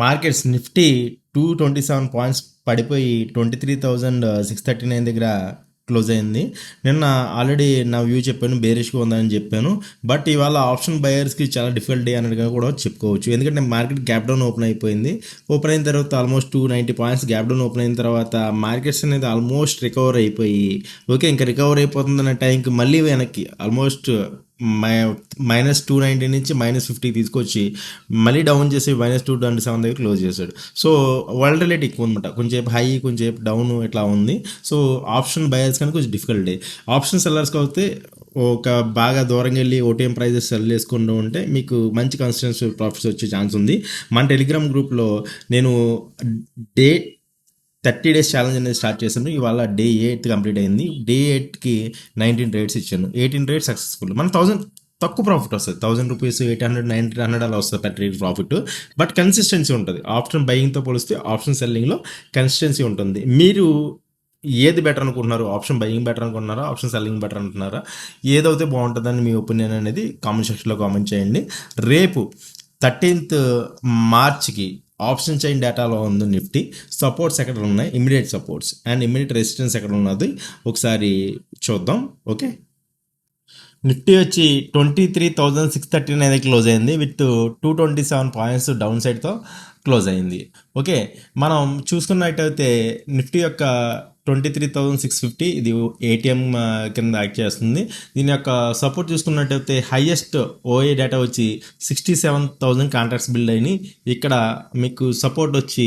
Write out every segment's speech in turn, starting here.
Markets Nifty 227 points పడిపోయి 23,639 దగ్గర close అయింది. నిన్న ఆల్రెడీ నా వ్యూ చెప్పాను, బేరిష్గా ఉందని చెప్పాను. బట్ ఇవాళ ఆప్షన్ బయర్స్కి చాలా డిఫికల్ట్ డే అనేది కూడా చెప్పుకోవచ్చు. ఎందుకంటే మార్కెట్ గ్యాప్ డౌన్ ఓపెన్ అయిపోయింది. ఓపెన్ అయిన తర్వాత almost 290 points gap down open అయిన తర్వాత మార్కెట్స్ అనేది ఆల్మోస్ట్ రికవర్ అయిపోయి ఇంకా రికవర్ అయిపోతుందన్న టైంకి మళ్ళీ వెనక్కి ఆల్మోస్ట్ -290 నుంచి -50 తీసుకొచ్చి మళ్ళీ డౌన్ చేసి -227 దగ్గర క్లోజ్ చేశాడు. సో వాలటిలిటీ ఎక్కువ ఉందన్నమాట. కొంచెంసేపు హై, కొంచెంసేపు డౌన్ ఇట్లా ఉంది. సో ఆప్షన్ బయర్స్ కానీ కొంచెం డిఫికల్ట్ డే. ఆప్షన్ సెల్లర్స్కి అయితే ఒక బాగా దూరంగా వెళ్ళి ఓటీఎం ప్రైజెస్ సెల్ చేసుకుంటూ ఉంటే మీకు మంచి కన్సిస్టెన్సీ ప్రాఫిట్స్ వచ్చే ఛాన్స్ ఉంది. మన టెలిగ్రామ్ గ్రూప్లో నేను డే 30 days ఛాలెంజ్ అనేది స్టార్ట్ చేశాను. ఇవాళ డే 8 కంప్లీట్ అయింది. డే 8కి 19 ట్రేడ్స్ ఇచ్చాను. 18 ట్రేడ్స్ సక్సెస్ఫుల్. మన 1000 తక్కువ ప్రాఫిట్ వస్తుంది. 1000 రూపీస్, 800, 900 అలా వస్తుంది per trade profit. But consistency ఉంటుంది. ఆప్షన్ బయింగ్తో పోలిస్తే ఆప్షన్ సెల్లింగ్లో కన్సిస్టెన్సీ ఉంటుంది. మీరు ఏది బెటర్ అనుకుంటున్నారు? ఆప్షన్ బయింగ్ బెటర్ అనుకుంటున్నారా? ఆప్షన్ సెల్లింగ్ బెటర్ అనుకుంటున్నారా? ఏదైతే బాగుంటుందని మీ ఒపీనియన్ అనేది కామెంట్ సెక్షన్లో కామెంట్ చేయండి. రేపు 13th మార్చ్కి ఆప్షన్ చైన్ డేటాలో ఉంది నిఫ్టీ. సపోర్ట్స్ ఎక్కడ ఉన్నాయి, immediate supports and immediate resistance ఎక్కడ ఉన్నది ఒకసారి చూద్దాం. ఓకే, నిఫ్టీ వచ్చి 23,639 క్లోజ్ అయింది విత్ 227 పాయింట్స్ డౌన్ సైడ్తో క్లోజ్ అయింది. ఓకే, మనం చూసుకున్నట్టయితే నిఫ్టీ యొక్క 23,650 ఇది ఏటీఎం కింద యాక్ట్ చేస్తుంది. దీని యొక్క సపోర్ట్ చూసుకున్నట్టయితే హైయెస్ట్ ఓఏ డేటా వచ్చి 67,000 కాంట్రాక్ట్స్ బిల్డ్ అయినాయి. ఇక్కడ మీకు సపోర్ట్ వచ్చి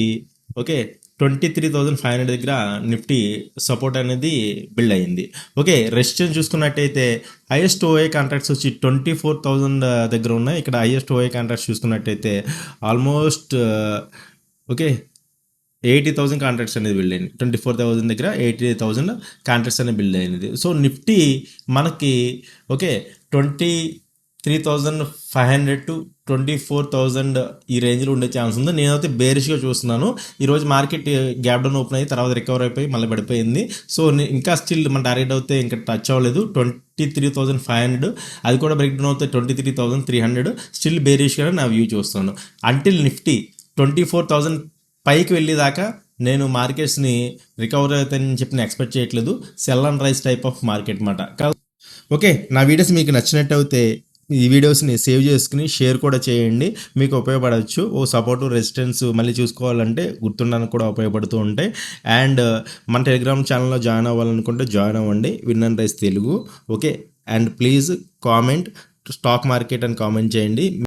23,500 దగ్గర నిఫ్టీ సపోర్ట్ అనేది బిల్డ్ అయింది. ఓకే, రెసిస్టెన్స్ చూసుకున్నట్టయితే హైయెస్ట్ ఓఏ కాంట్రాక్ట్స్ వచ్చి 24,000 దగ్గర ఉన్నాయి. ఇక్కడ హైయెస్ట్ ఓఏ కాంట్రాక్ట్స్ చూసుకున్నట్టయితే ఆల్మోస్ట్ 80,000 కాంట్రాక్ట్స్ అనేది బిల్డ్ అయింది. 24,000 దగ్గర 80,000 కాంట్రాక్ట్స్ అనేది బిల్డ్ అయినది. సో నిఫ్టీ మనకి 23,500 to 24,000 ఈ రేంజ్లో ఉండే ఛాన్స్ ఉంది. నేనైతే బేరిష్గా చూస్తున్నాను. ఈరోజు మార్కెట్ గ్యాప్ డౌన్ ఓపెన్ అయ్యి తర్వాత రికవర్ అయిపోయి మళ్ళీ పడిపోయింది. సో ఇంకా స్టిల్ మన టార్గెట్ అయితే ఇంకా టచ్ అవ్వలేదు. 23,500 అది కూడా బ్రేక్ డౌన్ అవుతే 23,300 స్టిల్ బేరిష్గానే నా వ్యూ చూస్తాను. అంటిల్ నిఫ్టీ 24,000 పైకి వెళ్ళేదాకా నేను మార్కెట్స్ని రికవర్ అవుతాయని చెప్పి నేను ఎక్స్పెక్ట్ చేయట్లేదు. Cell and rice type of market మాట. ఓకే, నా వీడియోస్ మీకు నచ్చినట్టయితే ఈ వీడియోస్ని సేవ్ చేసుకుని షేర్ కూడా చేయండి. మీకు ఉపయోగపడవచ్చు. సపోర్టు రెసిస్టెన్స్ మళ్ళీ చూసుకోవాలంటే గుర్తుండడానికి కూడా ఉపయోగపడుతూ ఉంటాయి. అండ్ మన టెలిగ్రామ్ ఛానల్లో జాయిన్ అవ్వాలనుకుంటే జాయిన్ అవ్వండి, win and rice Telugu. Okay, and please comment stock market అని కామెంట్ చేయండి.